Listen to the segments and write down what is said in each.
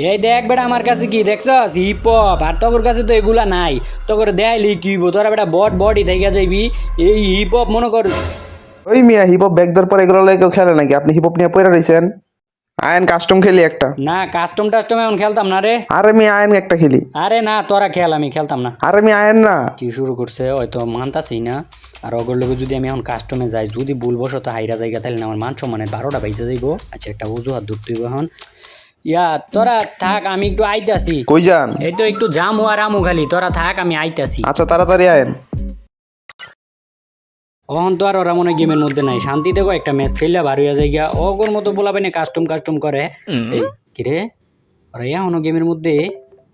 এই দেখ বেটা আমার কাছে কি দেখছস হিপ হপ আর তোর কাছে তো এগুলা নাই তোর দেখাইলি কি তোরা বেটা বডি থেকে যাইবি এই হিপ হপ মনে কর। ওই মিয়া হিপ হপ ব্যাগ দেওয়ার পর এগুলো লাগে কেউ খেলে নাকি? আপনি হিপ হপ নিয়ে পড়ে রয়েছেন। আয়ন কাস্টম খেলি একটা। না কাস্টম টাস্টম এখন খেলতাম না রে। আরে আমি আয়ন একটা খেলি। আরে না তোরা খেল, আমি খেলতাম না। আরে আমি আয়ন না। কি শুরু করছে হয়তো মানতাছি না। আর অগর লোক যদি আমি এখন কাস্টমে যাই যদি ভুলবশত হাইরা জায়গা তাহলে না আমার মান সম্মানের 12টা বাইসে যাইব। আচ্ছা একটা অজুহাত ধরতে হইব এখন। ইয়া তোরা থাক আমি একটু আইতাছি। কই যান? এই তো একটু জামু আর আমু খালি, তোরা থাক আমি আইতাছি। আচ্ছা তাড়াতাড়ি আয়েন। অহন তো আর ওরা মনে গেমের মধ্যে নাই, শান্তিতে একটা ম্যাচ খেললে বার হইয়া যায় গিয়া। অগর মতো বলাবে না কাস্টম করে। এই কিরে ওরা এখনো গেমের মধ্যে,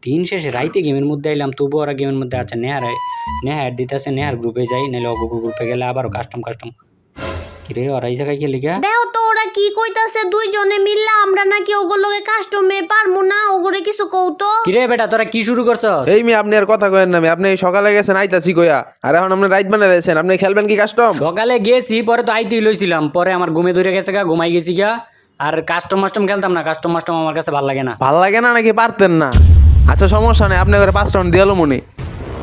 দিন শেষে রাইতে গেমের মধ্যে আইলাম তবু ওরা গেমের মধ্যে আছে। নেহার দিতেছে, নেহার গ্রুপে যাই নাহলে অগ গ্রুপে গেলে আবারও কাস্টম কিরে ওরা এই জায়গায় খেলে গিয়া। দেও তো ওরা কি কইতাছে দুইজনে মিললা আমরা নাকি ওগুলোকে কাস্টমে পারমু না, ওগুরে কিছু কৌতো। কিরে বেটা তোরা কি শুরু করছস? এই মিয়া আপনি আর কথা কয়েন না। আপনি সকালে গেছেন আইতাছি কইয়া, আর এখন আপনি রাইট বানাই রয়েছেন। আপনি খেলবেন কি কাস্টম? সকালে গেছি পরে তো আইতেই লইছিলাম, পরে আমার ঘুমে ধরে গেছে গা, ঘুমাই গেছি গা। আর কাস্টম খেলতাম না, কাস্টম আমার কাছে ভালো লাগে না। ভাল লাগে না নাকি পারতেন না? আচ্ছা সমস্যা নেই, আপনি করে 5 রাউন্ড দিয়ালো মনে।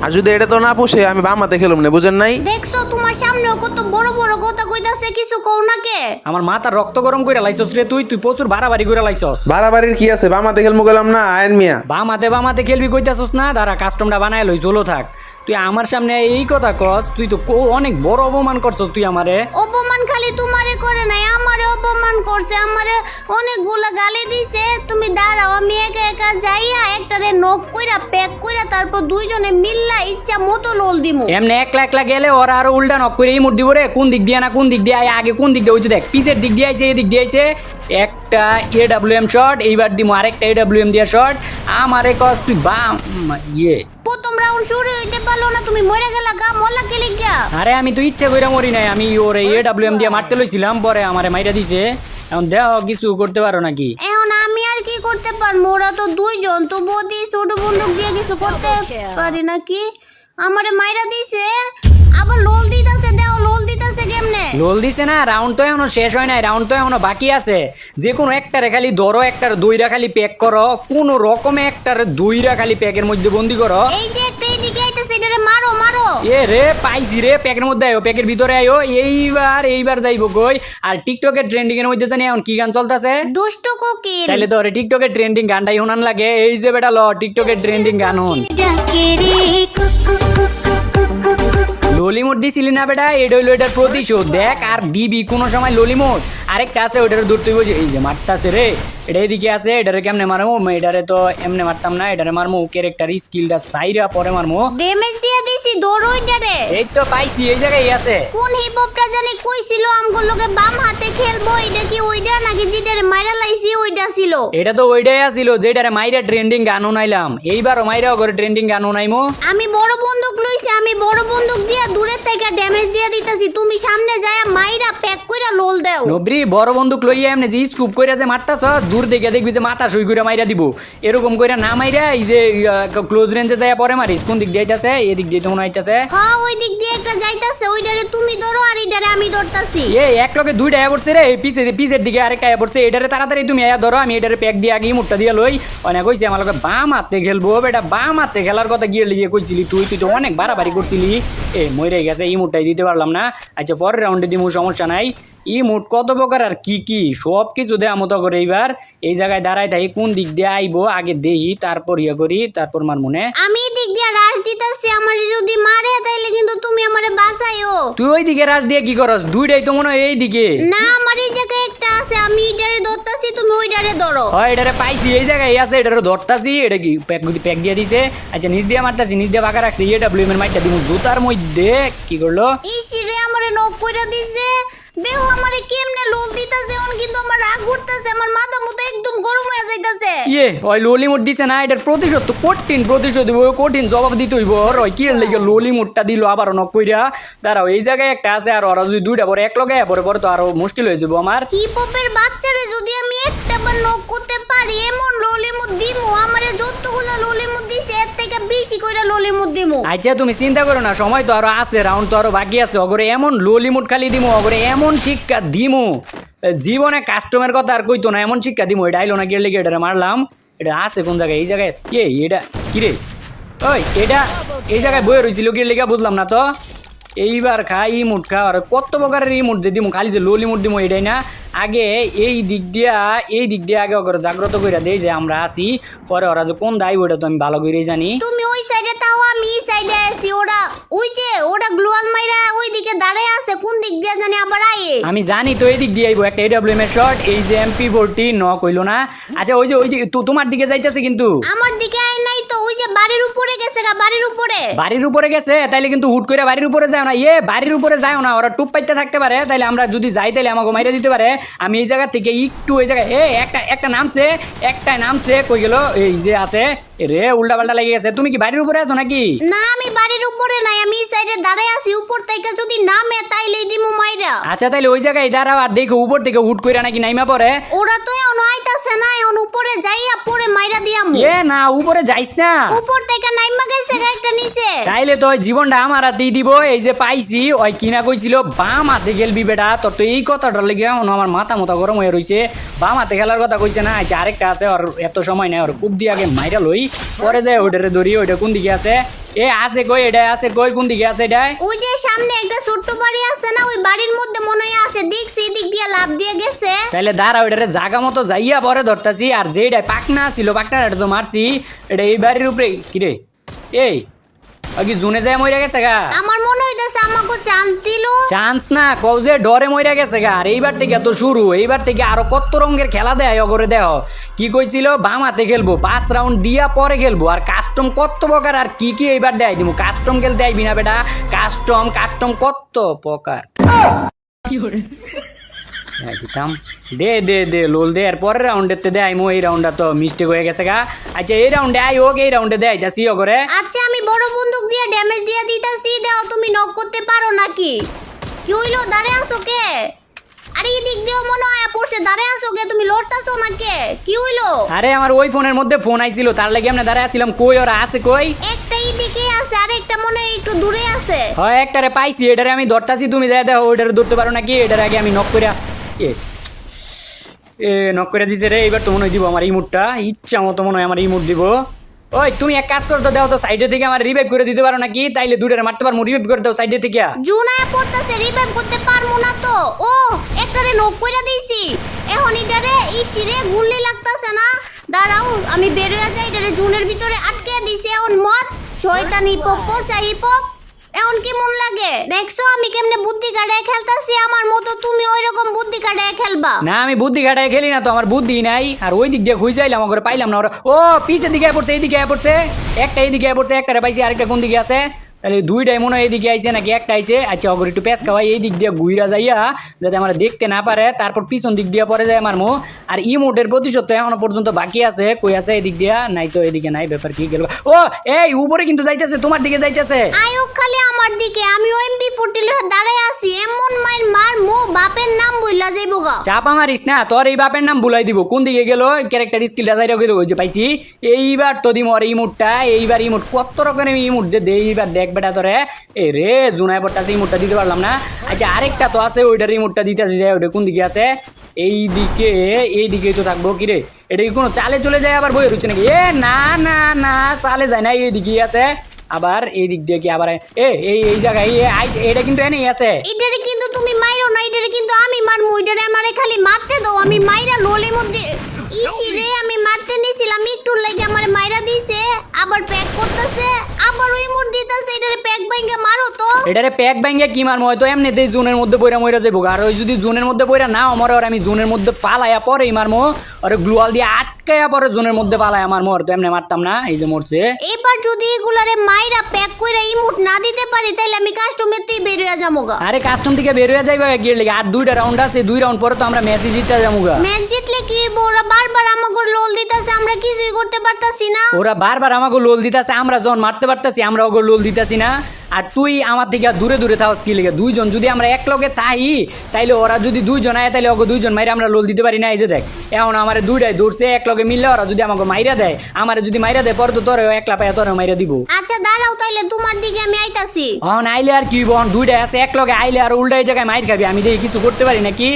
আর যদি এটা তো না পোষে আমি বাম হাতে খেলুম না, বুঝেন নাই? দেখছো তোমার সামনেও কত বড় বড় কথা কইতাছে, কিছু কও না কে? আমার মাথা রক্ত গরম করে লাইছস রে তুই প্রচুর বাড়াবাড়ি করে লাইছস। বাড়াবাড়ির কি আছে? বাম হাতে খেলমু গেলাম না আয়ন মিয়া। বাম হাতে খেলবি কইতাছস না? দাঁড়া কাস্টমটা বানায় লই, চলো থাক। তুই আমার সামনে এই কথা কস, তুই তো অনেক বড় অপমান করছস তুই আমারে। অপমান খালি তোমারে করে নাই, আমারে অপমান করছে, আমারে অনেকগুলা গালি দিছে। তুমি দাঁড়াও, আমি একা একা যাইয়া একটারে নক কইরা প্যাক কইরা তারপর দুইজনে মিললা ইচ্ছা মতো লোল দিমু। এমনি একলা গেলে ওরা আরো উল্টা নক করে এই মুড দিব রে। কোন দিক দিয়ে না কোন দিক দিয়ে আগে কোন দিক দিয়ে ওই যে দেখ পিছের দিক দিয়ে আইছে, এদিক দিয়ে আইছে। একটা AWM শট, এইবার দিমু আরেকটা AWM দিয়া শট। আমারে কস তুই বাম ইয়ে। প্রথম রাউন্ড শুরু হইতে পারলো না, তুমি মরে গেলা গা, মলা কে লিগা? আরে আমি তো ইচ্ছা কইরা মরি নাই, আমি ওরে AWM দিয়ে মারতে লইছিলাম, পরে আমারে মাইরা দিছে। এখন দেও কিছু করতে পারো নাকি? এখন আমি আর কি করতে পারবো? ওরা তো দুইজন, তো বদি ছোট বন্দুক দিয়ে কিছু করতে পারি নাকি? আমারে মাইরা দিছে, আবার লোল দিতাছে। দেও লোল দিতাছে কেমনে? লোল দিছে না, রাউন্ড তো এখনো শেষ হয় নাই, রাউন্ড তো এখনো বাকি আছে। যে কোনো একটারে খালি ধরো, একটার দুইরা খালি প্যাক করো, কোন রকমে একটার দুইরা খালি প্যাকের মধ্যে বন্দি করো। এই যে একটা এদিকে আইতাছে, এটারে মারো মারো। এ রে পাইছি রে, প্যাকের মধ্যে আয়ো, প্যাকের ভিতরে আয়ো। এইবার যাইবো কই? আর টিকটকের ট্রেন্ডিং এর মধ্যে জানি এখন কি গান চলতেছে? দুষ্ট কোকিল। তাইলে তো টিকটকের ট্রেন্ডিং গানটাই শোনান লাগে। এই যে বেটা ল টিকটকের ট্রেন্ডিং গান হন। ললিমোট দিছিলি না বেটা, এটা হইলো এটার প্রতিশোধ। দেখ আর দিবি কোনো সময় ললিমোট। আরেকটা আছে ওইটারে ধরতে হইব, এই যে মারতাছে রে, এটা এদিকে আছে। এটারে কেমনে মারমু? এটারে তো এমনে মারতাম না, এটারে মারমু ক্যারেক্টার স্কিলটা সাইরা পরে মারমু। ড্যামেজ দিয়ে দিছি, ধরো ওইটারে। এই তো পাইছি, এই জায়গায় আছে। কোন হিপহপটা জানি কইছিল আমগুলোকে বাম হাতে খেলবো? এটা কি ওইটা নাকি যেটারে মাইরা লাইছি ওইটা ছিল? এটা তো ওইটাই আছিল যেটারে মাইরা ট্রেন্ডিং গান উনাইলাম। এইবারও মাইরাও করে ট্রেন্ডিং গান উনাইমু। আমি বড় বন্দুক লইছি, আমি বড় বন্দুক দিয়া দূরে থেকে ড্যামেজ দিয়ে দিতাছি, তুমি সামনে যায়া মাইরা প্যাক কইরা লোল দাও। নবরি বড় বন্দুক লইয়া এমনি যে স্কুপ কইরা যে মারতাছ, দূর দেখে দেখবি যে মাথা সই কইরা মাইরা দিব। এরকম কইরা না মাইরা এই যে ক্লোজ রেঞ্জে যায়া পরে মারিস। কোন দিক দিয়ে আইতাছে? এদিক দিয়ে তো মনে আইতাছে। হ্যাঁ ওই দিক দিয়ে একটা যাইতাছে, ওইটারে তুমি ধরো আর এইটারে আমি ধরতাছি। এক লগে দুইটা আয়া পড়ছে রে, পিছের দিকে আরেকটা আয়া পড়ছে। এটারে তাড়াতাড়ি তুমি আয়া ধরো, আমি এটারে প্যাক দিয়ে আগে মুটটা দিয়া লই। অনেক কইছে আমার লগে বাম হাতে খেলবো। বেটা বাম হাতে খেলার কথা গিয়ে লিয়ে কইছিলি তুই তো অনেক বাড়াবাড়ি করছিলি। মরে গেছে, এই মুটটাই দিতে পারলাম না। আচ্ছা পরের রাউন্ডে দিমু, সমস্যা নাই। মুট কত প্রকার আর কি সব কিছু দেয়া মতো করে। এইবার এই জায়গায় দাঁড়াই থাকি, কোন দিক দিয়ে আইবো আগে দেহি, তারপর ইয়ে করি, তারপর মার মনে। আমি দিক দিয়ে রাশ দিতাছি, আমারে যদি মারে তাইলে কিন্তু তুমি আমারে বাঁচাইও। তুই ওই দিকে রাশ দিয়ে কি করস? দুইটাই তো মনে হয় এই দিকে। না আমার এই জায়গায় একটা আছে, আমি এটারে ধরতাছি, তুমি ওইটারে ধরো। হয় এটারে পাইছি, এই জায়গায় আছে, এটারে ধরতাছি। এটা কি প্যাক দিয়ে দিছে? আচ্ছা নিচ দিয়ে মারতাছি, নিচ দিয়ে বাঁকা রাখছি। AWM এর মাইটটা দিব জুতার মধ্যে। কি করলো? ইসিরে আমারে নক কইরা দিছে। দেহ আমারে কেমনে লোল দিতাছে, এখন কিন্তু আমার রাগ উঠতাছে, আমার মাথা মতো একদম গরম হয়ে যাইতাছে। ওই ললিমুট দিছে না, এটার প্রতিশোধ তো কঠিন প্রতিশোধ দিব, কঠিন জবাব দিতে হইব। ওই কি লাগে ললিমুটটা দিল আবার নক কইরা। দাঁড়াও এই জায়গায় একটা আছে, আর ওরা যদি দুইটা পরে এক লগে পরে তো আরো মুশকিল হয়ে যাবো আমার। হিপহপের বাচ্চারে যদি আমি একটা বার নক করতে পারি, এমন ললিমুট দিমু, আমারে যতগুলো ললিমুট দিছে এর থেকে বেশি কইরা ললিমুট দিমু। আচ্ছা তুমি চিন্তা করো না, সময় তো আরো আছে, রাউন্ড তো আরো বাকি আছে। অগরে এমন ললিমুট খালি দিমু, অগরে এমন শিক্ষা দিমু, জীবনে কাস্টমের কথা আর কইতো না, এমন শিক্ষা দিমু। এটা আইলো না গেলে এটারে মারলাম। এটা আছে কোন জায়গায়? এই জায়গায় এটা কি রে? ওই এটা এই জায়গায় বয়ে রয়েছিল কি লেগে বুঝলাম না তো। এইবার খা ইমুট খা, আর কত প্রকারের ইমুট যে দিমু, খালি যে লোল ইমুট দিমু এটাই না। আগে এই দিক দিয়ে আগে ওকে জাগ্রত করে দেই যে আমরা আছি, পরে ওরা যে কোন দায় ওটা তো আমি ভালো করেই জানি। তুমি ওই সাইডে তাও আমি এই সাইডে আছি। ওরা গ্লোয়াল মাইরা ওই দিকে দাঁড়ায় আছে, কোন দিক দিয়ে জানি আবার আয়ে। আমি জানি তো এই দিক দিয়ে আইবো একটা AWM এর শট, এই যে MP40 কইলো না। আচ্ছা ওই যে তোমার দিকে যাইতেছে কিন্তু। আমার দিকে আয় নাই তো, ওই যে বাড়ির উপরে গেছে গা, বাড়ির উপরে গেছে। তাইলে কিন্তু হুট করে বাড়ির উপরে যাও না, বাড়ির উপরে যাও না, ওরা টুপ পাইতে থাকতে পারে। তাইলে আমরা যদি যাই তাইলে আমাকে মাইরা দিতে পারে। আমি এই জায়গা থেকে একটু ওই জায়গায় একটা নামছে কই গেল? এই যে আছে রে, উল্টা পাল্টা লেগে গেছে। তুমি কি বাড়ির উপরে আছো নাকি? না আমি বাড়ির উপরে নাই, আমি এই সাইডে দাঁড়ায় আছি। উপর থেকে যদি নামে তাইলে দিমু মাইরা। আচ্ছা তাইলে ওই জায়গায় দাঁড়াও আর দেখো উপর থেকে হুট করে নাকি নাইমা পড়ে। ওরা তো এখন আইতাছে না, এখন উপরে যাইয়া পরে মাইরা দিয়ামু। না উপরে যাইস না, উপর থেকে নাইমা গেছে গা একটা নিচে। তাইলে তো ওই জীবনটা আমার হাতেই দিব। এই যে পাইছি, ওই কিনা কইছিল বাম হাতে খেলবি বেটা। তোর তো এই কথাটার লেগে আমার মাথা গরম হয়ে রয়েছে। বাম হাতে খেলার কথা কইছে না। আচ্ছা আরেকটা আছে, ওর এত সময় নাই, ওর খুব দিয়ে আগে মাইরা লই, পরে যায় ওইটারে ধরি। ওইটা কোন দিকে আছে? আছে কই, এটা আছে কই, কোন দিকে আছে এটা? ওই যে সামনে একটা ছোট্ট বাড়ি আছে না, ওই বাড়ির মধ্যে মনে হয় আছে, দেখছি দিক দিয়ে লাভ দিয়ে গেছে। তাইলে দাঁড়া, ওইটারে জাগা মতো যাইয়া পরে ধরতাছি। আর যেটা পাকনা ছিল, পাকনাটা তো মারছি। এটা এই বাড়ির উপরে কিরে? এই কি জুনে যায় মইরা গেছে গা? আমার মনে হইতাছে আমাকে চান্স দিল। চান্স না কও যে ডরে মইরা গেছে গা। আর এইবার থেকে তো শুরু, এইবার থেকে আরো কত রঙের খেলা দেয় অগরে দেহ। কি কইছিল? বাম হাতে খেলবো, 5 রাউন্ড দিয়া পরে খেলবো। আর কাস্টম কত প্রকার আর কি কি এইবার দেয় দিমু। কাস্টম খেলতে আইবি না বেটা, কাস্টম কত প্রকার। দিতাম দে লোল দে। আর পরের রাউন্ডেতে দে আইমো। এই রাউন্ডটা তো মিস্টেক হয়ে গেছে গা। আচ্ছা এই রাউন্ডে আই হোক, এই রাউন্ডে দে আইতাছি অগরে। আচ্ছা আমি বড় বন্দুক দিয়ে ড্যামেজ দিয়ে দিতাছি, দাও তুমি নক করতে পারো নাকি? কি হইলো, দাঁড়ায় আছো কে? আরে এই দিক দিয়েও মনে হয় পড়ছে, দাঁড়ায় আছো কে? তুমি লড়তাছো না কে? কি হইলো? আরে আমার ওই ফোনের মধ্যে ফোন আইছিল, তার লাগি আমরা দাঁড়ায় আছিলাম। কই ওরা আছে কই? একটা এই দিকে আছে, আর একটা মনে হয় একটু দূরে আছে। হয় একটারে পাইছি, এটারে আমি ধরতাছি। তুমি যাই দেখো ওইটারে ধরতে পারো নাকি। এটার আগে আমি নক করিয়া নক করে দিছে রে। এবার তো মনে হয় দিব আমার ইমুটটা, ইচ্ছা মতো মনে হয় আমার ইমুট দিব। ওই তুমি এক কাজ করো তো, দাও তো সাইডে থেকে আমার রিভাইভ করে দিতে পারো নাকি? তাইলে দুটারে মারতে পারবো, রিভাইভ করে দাও সাইডে থেকে। জুনায় পড়তাছে, রিভাইভ করতে পারবো না তো। ও একটারে নক কইরা দিছি, এখন এটারে ইসিরে গুল্লি লাগতাছে না। দাঁড়াও আমি বের হয়ে যাই, এটারে জুনের ভিতরে আটকে দিছি। এখন মত শয়তান হিপক পচা হিপক। এখন কি মন লাগে দেখছো আমি কেমনে বুদ্ধি কাটায় খেলতাছি? আমার মতো তুমি ওইরকম বুদ্ধি কাটায় খেলবা না। আমি বুদ্ধি ঘাটায় খেলি না তো, আমার বুদ্ধি নাই। আর ওই দিক দিয়ে খুঁজাইলাম, আমার পাইলাম না। ওরা ও পিছের দিকে পড়ছে, এইদিকে পড়ছে একটা, এইদিকে পড়ছে একটারে পাইছি। আরেকটা কোন দিকে আছে? তাহলে দুইটাই মনে হয় এইদিকে আইছে নাকি একটা আইছে। আচ্ছা অগর একটু পেঁচ খাওয়াই, এই দিক দিয়ে ঘুইরা যাইয়া যাতে আমরা দেখতে না পারে, তারপর পিছন দিক দিয়ে পরে যায় আমার মো। আর ইমোটের প্রতিশোধ তো এখনো পর্যন্ত বাকি আছে। কই আছে? এই দিক দিয়া নাই তো, এদিকে নাই। ব্যাপার কি গেল? ও এই উপরে কিন্তু যাইতেছে, তোমার দিকে যাইতেছে। আয়ো খালি আমার দিকে, আমি MP40 লয়ে দাঁড়ায় আছি। এমন মার মো বাপের নাম বইলা যাইবো গা। চাপা মারিস না, তোর এই বাপের নাম ভুলাই দিব। কোন দিকে গেল? ক্যারেক্টার স্কিলটা যাইরা গেল, ওই যে পাইছি। এইবার তো দিম ওর ইমোটটা। এইবার ইমোট কত রকমের ইমোট যে দেই, এইবার দেখ বেটা তোরে। এ রে জুনায় পড়তাছে, ইমোটটা দিতে পারলাম না। আচ্ছা আরেকটা তো আছে, ওইটার ইমোটটা দিতেছি। যায় ওইটা কোন দিকে আছে? এইদিকেই তো থাকবো। কি রে, এটা কি কোনো চালে চলে যায় আবার বইয়ের হচ্ছে নাকি? না চালে যায় না, এইদিকেই আছে। আবার এই দিক দিয়ে কি আবার এই জায়গায় এটা কিন্তু এনেই আছে। এটারে কিন্তু তুমি মাইরো না, এটারে কিন্তু আমি মারমু। এটারে আমারে খালি মারতে দাও, আমি মাইরা লোলের মধ্যে। ইসি রে আমি মারতে নিছিলাম, একটু লাগে আমারে মাইরা দিছে। আবার প্যাক করতেছে, আবার ওই মুর দিতেছে। এটারে প্যাক ভাঙা মারো তো। এটারে প্যাক ভাঙা কি মারমু? হয়তো এমনিতেই জোনের মধ্যে পয়রা মইরা যাইবো। আর ওই যদি জোনের মধ্যে পয়রা না মরে, আর আমি জোনের মধ্যে পালাইয়া পরেই মারমু। আর গ্লুয়াল দিয়ে আটকায়া পরে জোনের মধ্যে পালাইয়া মারমু। আর তো এমনি মারতাম না, এই যে মরছে। এবার যদি এগুলারে মাইরা প্যাক কইরা ইমোট না দিতে পারি, তাইলে আমি কাস্টমেরতেই বের হয়ে যামুগা। আরে কাস্টম থেকে বের হয়ে যাইবা গিয়ে লেগে। আর 2টা রাউন্ড আছে, 2 রাউন্ড পরে তো আমরা ম্যাচে জিততে যামুগা। ম্যাচ জিতলে কি ওরা বারবার আমাকে লোল দিতেছে, আমরা কিছুই করতে পারতাছি না। ওরা বারবার আমাকে লোল দিতেছে, আমরা যখন মারতে পারতাছি আমরা ওকে লোল দিতেছি না। আর তুই আমার থেকে দূরে থাকস কি লেগে? দুইজন যদি আমরা এক লগে তাইলে ওরা যদি 2 জন আয়, তাইলে ওকে 2 জন মাইরা আমরা লোল দিতে পারি না। এই যে দেখ, এখন আমার 2টাই ধরছে এক লগে মিললে। ওরা যদি আমাকে মাইরা দেয়, পরে তো তোরে একলা পাইয়া তোরে মাইরা দিব। আচ্ছা দাঁড়াও, তাইলে তোমার দিকে আমি আইতাছি। আইলে আর কি বন, 2টাই আছে এক লগে আইলে আর উল্টাই জায়গায় মাইর খাবি। আমি দেখি কিছু করতে পারি নাকি?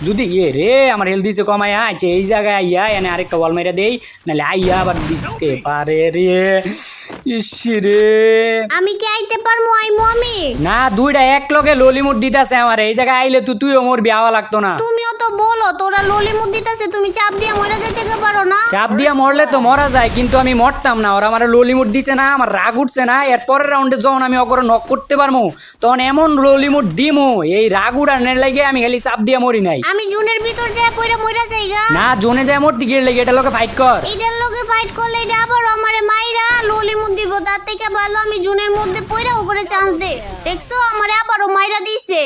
যদি রে আমার হেলথ দিছে কমায়া। আচ্ছা এই জায়গায় আইয়া এনে আরেকটা বল মাইরা দেই, নাহলে আইয়া আবার দিতে পারে রে। ইসি রে, আমি কি আইতে পারমু? আইমু আমি? না দুইটা এক লগে ললিমুট দিতেছে আমার, এই জায়গায় আইলে তুইও মরবি, আওয়া লাগতো না। তুমিও তো বলো তোরা ললিমুট দিতেছে, তুমি চাপ দিয়ে মরে যাইতে পারো না? চাপ দিয়া মরলে তো মরা যায়, কিন্তু আমি মরতাম না। ওরা আমার ললিমুট দিচ্ছে না, আমার রাগ উঠছে না। এর পরের রাউন্ডে যখন আমি অগর নক করতে পারবো তখন এমন ললিমুট দিমু, এই রাগ উড়ানের লাগে আমি খালি চাপ দিয়া মরি নাই। আমি জুনের ভিতর যায় পয়রা মইরা যাইগা? না জোনে যায় মরতে গিয়ে লেগে, এটা লোকে ফাইট কর। এটার লগে ফাইট করলে এটা আবার আমারে মাইরা ললিমুট দিব, তার থেকে ভালো আমি জুনের মধ্যে পয়রা ওপরে চান্স দে। দেখছো আমারে আবারও মাইরা দিছে।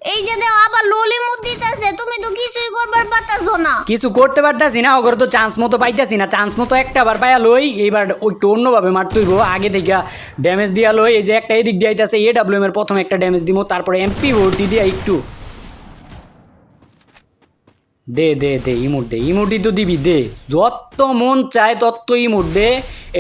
এই যে দেও আবার ললিমুট দিতেছে, তুমি তো কিছুই করবার পারতাছো না। কিছু করতে পারতাছি না, ওগর তো চান্স মতো পাইতাছি না। চান্স মতো একটা বার পাইয়া লই, এইবার একটু অন্যভাবে মারতে হইব। আগে থেকে ড্যামেজ দিয়া লই, এই যে একটা এদিক দিয়ে আইতাছে AWM এর প্রথমে একটা ড্যামেজ দিব, তারপরে MP ভর্তি দিয়া একটু দে দে দে ইমোট দে, ইমোটই তো দিবি, দে যত মন চায় তত ইমোট দে।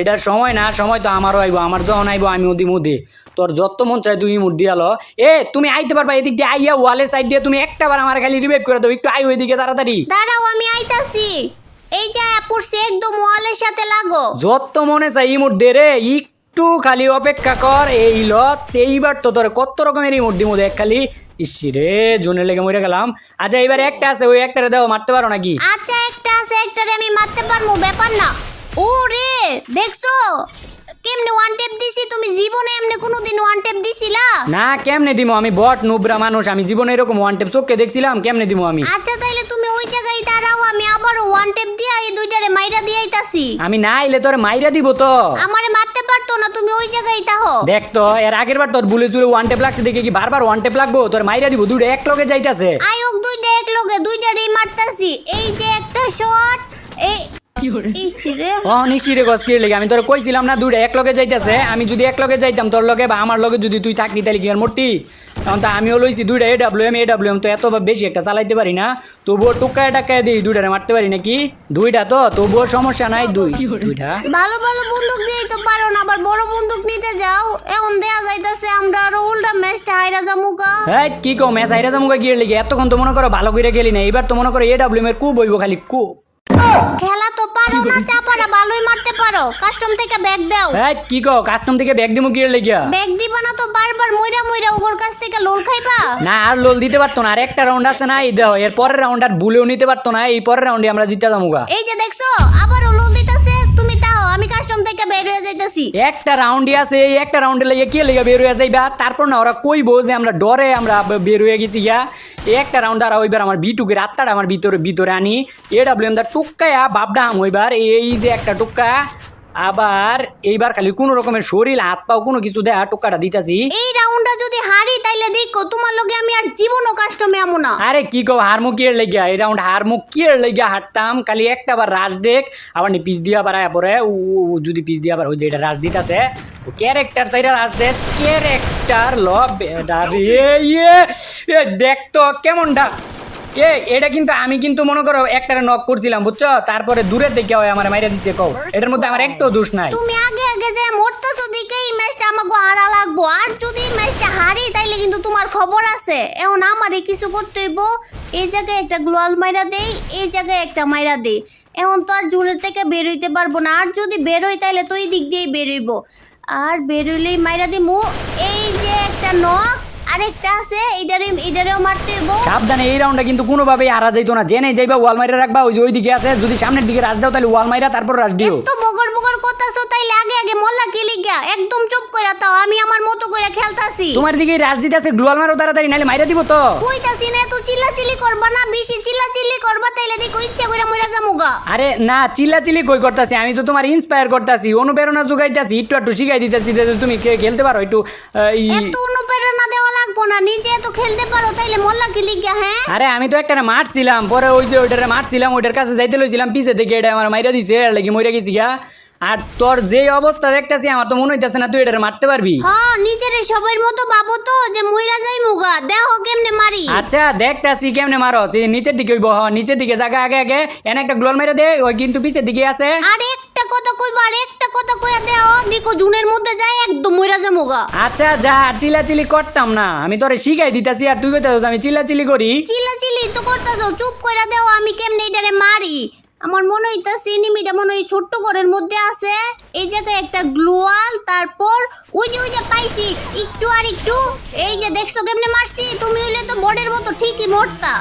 এটার সময় না, সময় তো আমারও আইব, আমার যখন আইব আমিও দিমু। দে তোর যত মন চায় তুই ইমোট দিয়ালো। এ তুমি আইতে পারবা এদিক দিয়ে, আইয়া ওয়ালের সাইড দিয়ে তুমি একটা বার আমার খালি রিভাইভ করে দাও, একটু আই ওইদিকে তাড়াতাড়ি। দাঁড়াও আমি আইতাছি। এই যে পড়ছে একদম ওয়ালের সাথে লাগো। যত মনে চাই ইমোট দে রে, একটু খালি অপেক্ষা কর। এই লত এইবার তো তোর কত রকমের ইমোট দিমু দেখ খালি। ইসি রে, জোনের লেগে মরে গেলাম। আচ্ছা এইবার একটা আছে, ওই একটারে দাও, মারতে পারো নাকি? আচ্ছা একটা আছে, একটারে আমি মারতে পারবো, ব্যাপার না। ও রে দেখছো কেমনে ওয়ান টেপ দিছি? তুমি জীবনে এমনি কোনোদিন ওয়ান টেপ দিছিলা? না কেমনে দিমু, আমি বট নুবরা মানুষ, আমি জীবনে এরকম ওয়ান টেপ চোখকে দেখছিলাম, কেমনে দিমু আমি? আচ্ছা তাইলে তুমি ওই জায়গায় দাঁড়াও, আমি আবারও ওয়ান টেপ দিয়া এই দুইটারে মাইরা দিয়ে আইতাছি। আমি না আইলে তোরে মাইরা দিব তো। আমারে মারতে পারতো না, তুমি ওই জায়গায় তাহো। দেখ তো এর আগের বার তোর বুলে চুলে ওয়ান টেপ লাগছে দেখে কি বারবার ওয়ান টেপ লাগবো? তোর মাইরা দিব, দুইটা এক লগে যাইতাছে। আয়োগ দুইটা এক লগে দুইটারই মারতাছি। এই যে একটা শট, এই ইসিরে ও নিশিরে গসকির লেগে আমি তোর কইছিলাম না দুইটা এক লগে যাইতাছে। আমি যদি এক লগে যাইতাম তোর লগে বা আমার লগে যদি তুই থাকতি তাহলে কি আর মরতি? তখন তো আমিও লইছি দুইটা AWM তো এত বেশি একটা চালাইতে পারি না, তবুও টুকায় টাকায় দিই দুইটারে মারতে পারি নাকি? দুইটা তো তবুও সমস্যা নাই, দুইটা। ভালো ভালো বন্দুক দিয়েই তো পারো না, আবার বড় বন্দুক নিতে যাও। এখন দেয়া যাইতাছে আমরা আরো উল্টা ম্যাচটা হাইরা যামুকা। হ্যাঁ কি কও ম্যাচ হাইরা যামুকা গিয়ে লেগে? এতক্ষণ তো মনে করো ভালো করে খেলি না, এবার তো মনে করো AWM এর কু বইব খালি কু। খেলা তো পারো না, চাপাটা ভালোই মারতে পারো। কাস্টম থেকে ব্যাগ দাও। হ্যাঁ কি কও কাস্টম থেকে ব্যাগ দিমু গিয়ে লেগিয়া? ব্যাগ দিবা না তো বারবার মইরা মইরা ওগর কাছ থেকে লোল খাইবা? না আর লোল দিতে পারতো না, আর একটা রাউন্ড আছে না, এই দেখো এর পরের রাউন্ড আর ভুলেও নিতে পারতো না, এই পরের রাউন্ডে আমরা জিতে যামুগা। এই যে দেখছো আবারও লোল দিতাছে, তুমি তাও আমি কাস্টম থেকে বের হয়ে যাইতাছি। একটা রাউন্ডই আছে, এই একটা রাউন্ডে লেগে কে লেগে বের হয়ে যাইবা? তারপর না ওরা কইবো যে আমরা ডরে আমরা বের হয়ে গেছি গিয়া। এই একটা রাউন্ড আর ওইবার আমার বিটুকের আত্মাটা আমার ভিতরে আনি AWM দা টুক্কায়া বাপডা আম ওইবার এই যে একটা টুক্কা। আবার এইবার খালি কোনো রকমের শরীর হাত পাও কোনো কিছু দেয়া টুক্কাটা দিতাছি। এই রাউন্ডটা যদি হারি তাইলে দেখো তোমার লগে আমি আর জীবনও কাস্টমে আমু না। আরে কি কও হারমুখ কিয়ের লেগিয়া? এই রাউন্ড হারমুখ কিয়ের লেগিয়া হাঁটতাম খালি একটা বার রাজ দেখ, আবার নি পিস দিয়া বাড়ায় পরে যদি পিস দিয়া আবার ওই যে এটা রাজ দিতাছে ও ক্যারেক্টার সাইডে রাজ দেশ ক্যারেক্টার লব এটা রে এ দেখ তো কেমনটা। এটা কিন্তু আমি কিন্তু মনে করো একটারে নক করছিলাম বুঝছো, তারপরে দূরে দেখে হয় আমার মাইরা দিচ্ছে। কও এটার মধ্যে আমার একটাও দোষ নাই। তুমি আগে আগে যে মরতেছো দিকে এই ম্যাচটা আমাকে হারা লাগবো, আর যদি এই ম্যাচটা হারি তাইলে কিন্তু তোমার খবর আছে। এখন আমারে কিছু করতে হইব। এই জায়গায় একটা গ্লোয়াল মাইরা দেই, এই জায়গায় একটা মাইরা দেই। এখন তো আর জুনের থেকে বের হইতে পারবো না, আর যদি বের হই তাইলে তো এই দিক দিয়েই বের হইব। আর বের হইলেই মাইরা দিমু। এই যে একটা নক, আরেকটা আছে, এইটারেও মারতে হইব। সাবধানে, এই রাউন্ডটা কিন্তু কোনোভাবেই হারা যাইতো না। জেনে যাইবা ওয়াল মাইরা রাখবা, ওই যে ওইদিকে আছে, যদি সামনের দিকে রাশ দাও তাহলে ওয়াল মাইরা তারপর রাশ দিও। তো বগর বগর করতাছো তাইলে আগে আগে মোল্লা গেলি গা, একদম চুপ করে তাও, আমি আমার মতো করে খেলতাছি। তোমার দিকে রাশ দিতে আছে, গ্লোয়াল মারো তাড়াতাড়ি নাহলে মাইরা দিব তো। কইতাছি না তো চিল্লাচিল্লি করবা না, বেশি চিল্লাচিল্লি করবা তাইলে দেখো ইচ্ছা করে মইরা যামুগা। আরে না চিল্লাচিল্লি কই করতাছি, আমি তো তোমার ইন্সপায়ার করতাছি, অনুপ্রেরণা যোগাইতাছি, একটু শিখাই দিতেছি যে তুমি খেলতে পারো একটু। এত অনুপ্রেরণা দেওয়া লাগবো না, নিজে তো খেলতে পারো তাইলে মোল্লা গেলি গা। হ্যাঁ আরে আমি তো একটা মারছিলাম, পরে ওই যে ওইটারে মারছিলাম, ওইটার কাছে যাইতে লইছিলাম, পিছে থেকে এটা আমার মাইরা দিছে, এর লাগি মইরা গেছি গা। আর তোর যে অবস্থা দেখতাছি আমার তো মনে হইতাছে না তুই এটারে মারতে পারবি। হ্যাঁ নিজেরে সবার মতো ভাবো তো যে মইরা যাই মুগা, দেখো কেমনে মারি। আচ্ছা দেখতাছি কেমনে মারো, নিচের দিকে হইব, নিচের দিকে জায়গা আগে আগে এনে একটা গ্লোয়াল মেরে দে, ওই কিন্তু পিছের দিকে আছে। আর একটা কথা কইবা, আর একটা কথা কইয়া দেও, দেখো জুনের মধ্যে যাই একদম মইরা যামুগা। আচ্ছা যা, চিল্লাচিল্লি করতাম না, আমি তোরে শিখাই দিতাছি আর তুই কইতাছিস আমি চিল্লাচিল্লি করি। চিল্লাচিল্লি তো করতাছো, চুপ কইরা দেও আমি কেমনে এটারে মারি। আমার মনে হইতাছে এনিমিটা মনে হয় ছোট্ট ঘরের মধ্যে আছে। এই জায়গায় একটা গ্লোয়াল, তারপর ওই যে পাইছি একটু আর একটু। এই যে দেখছো কেমনে মারছি, তুমি হইলে তো বডের মতো ঠিকই মরতা।